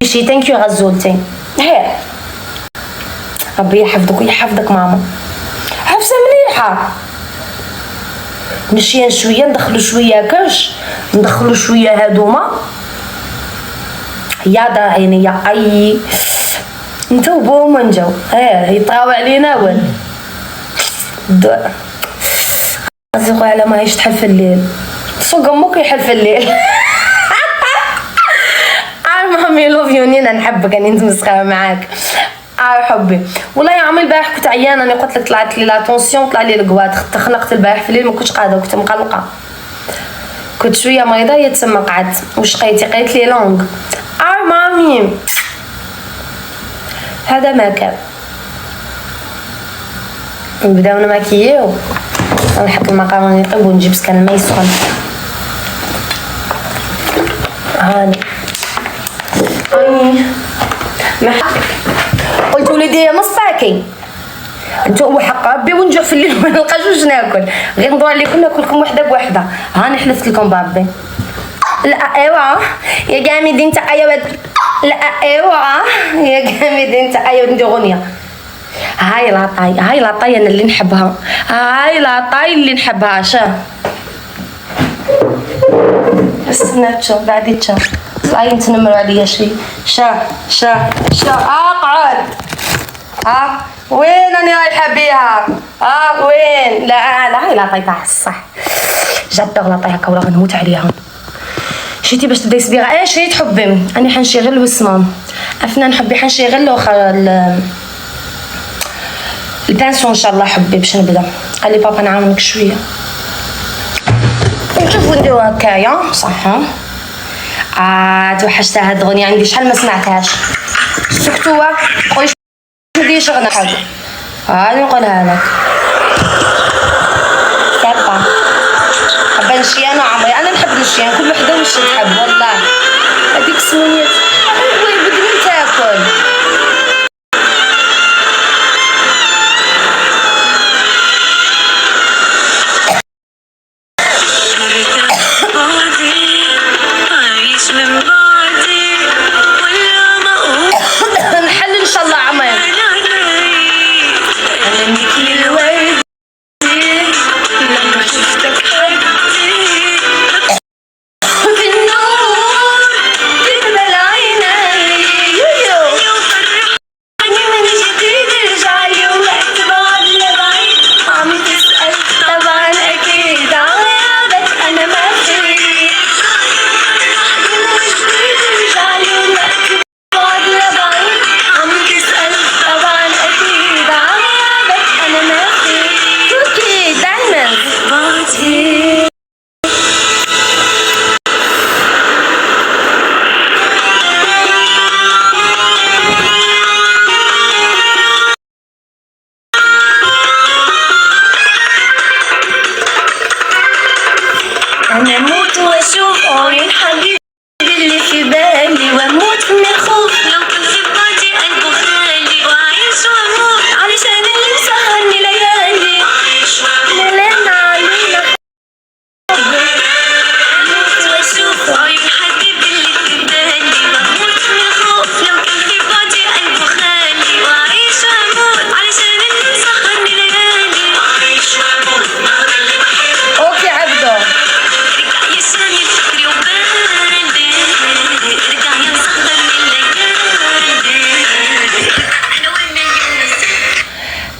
شي ثانك يو غزولتي. هي ربي يحفظك ويحفظك ماما. حفصه مليحه. نمشي شويه ندخلو شويه كاش، ندخلو شويه هادوما يا دا عيني يا اي نتوبو ونجاو. يطراو علينا وين زيقوا على ما يشتحل في الليل سوق امك يحل في الليل. مامي لوف يو نينا نحبك اني نتمسخر معاك. حبي والله يا عمي البارح كنت عيانه. انا قلت لك طلعت لي لا طونسيون طلع لي القواد تخنقت البارح في الليل ما كنتش قاعده كنت مقلقه كنت شويه مريضه يتسمى قعدت وشقيتي قالت لي لونغ. مامي هذا ما كان نبداو نماكيو نحط المقارون يطيب ونجيب سكان الماء يسخن. هاني قلت وليدي نصاكي انتو حق ربي ونجوع في الليل ما نلقاش واش ناكل غير ندور عليكم ناكلكم وحده بوحده. هاني حلفت لكم بابي. لا ايوا يا جامد انت ايوا. لا ايوا يا جامد انت ايوا ندير اغنيه. هاي لاطاي انا اللي نحبها. هاي لاطاي اللي نحبها. شا استنى تشوف بعدي تشوف طلعي تنمروا عليا شي. اقعد. وين راني رايحه بيها؟ وين؟ لا هاي لاطاي تاع الصح. جادوغ لاطاي هكا ولا غنموت عليها. شتي باش تبداي صبيغه شريت حبي اني حنشري غير الوسمه افنان حبي حنشري غير الاخر البانسون ان شاء الله حبي باش نبدا. قال لي بابا نعاونك شويه نشوفو نديرو هكايا صح. توحشتها هاد الاغنيه عندي شحال ما سمعتهاش. سكتوا خويا ندير شغله حاجه هاني نقولها لك سابا حابه نشيان وعمري. انا نحب نشيان كل وحده واش تحب والله. هذيك سميت وي بدري تاكل. نحل ان شاء الله عمري. أنا أموت وأشوف عيون حبيبي اللي في بالي وأموت من الخوف لو كنت في بلادي قلبه خالي وأعيش وأموت علشان اللي مسهرني ليالي ليلنا علينا أموت وأشوف عيون حبيبي اللي في بالي وأموت من الخوف لو كنت في بلادي قلبه خالي وأعيش وأموت علشان اللي مسهرني ليالي أعيش وأموت مهما اللي بحبه. أوكي عبدو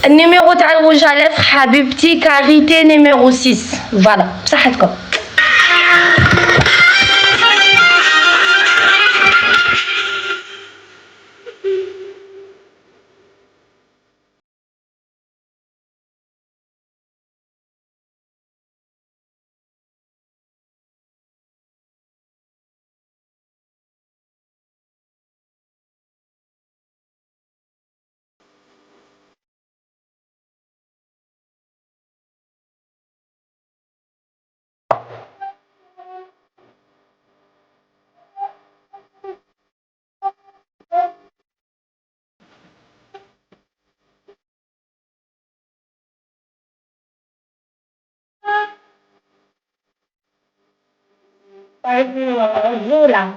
النيميرو تاع الروج على لافخ حبيبتي كاريتي نيميرو 6 فوالا بصحتكم. زولا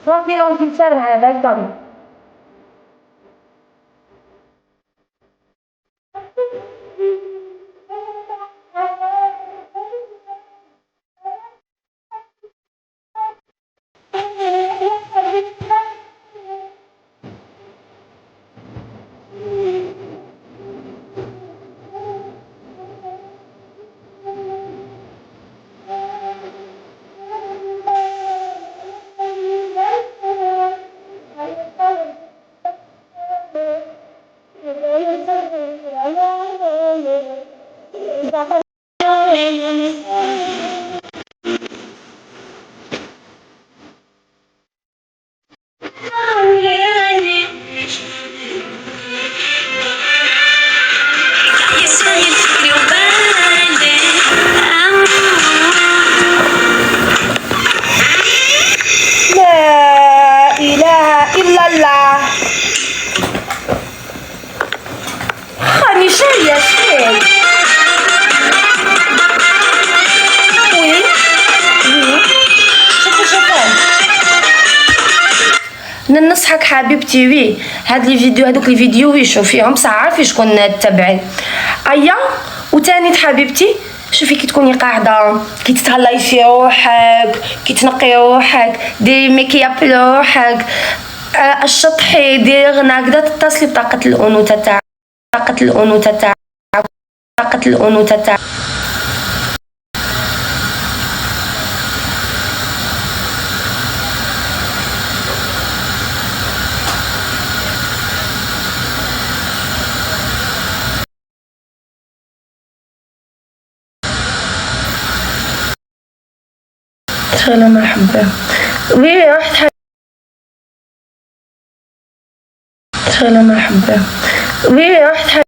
ربي لو تنسى هذا الضم. لا إله إلا الله. خاني شوية شوي. وي شوفوا ننصحك حبيبتي وي هاد لي فيديو هادوك لي فيديو وي شوفيهم بصح عارفي شكون تتبعي. ايا وتاني حبيبتي شوفي كي تكوني قاعده كي تتهلاي في روحك كي تنقي روحك ديري ميكياب لروحك الشطحي ديري هكذا تتصلي بطاقه الانوثه تاعك طاقه الانوثه تاعك طاقه الانوثه تاعك. شغلة مرحبا وي رحت شغلة مرحبا وي رحت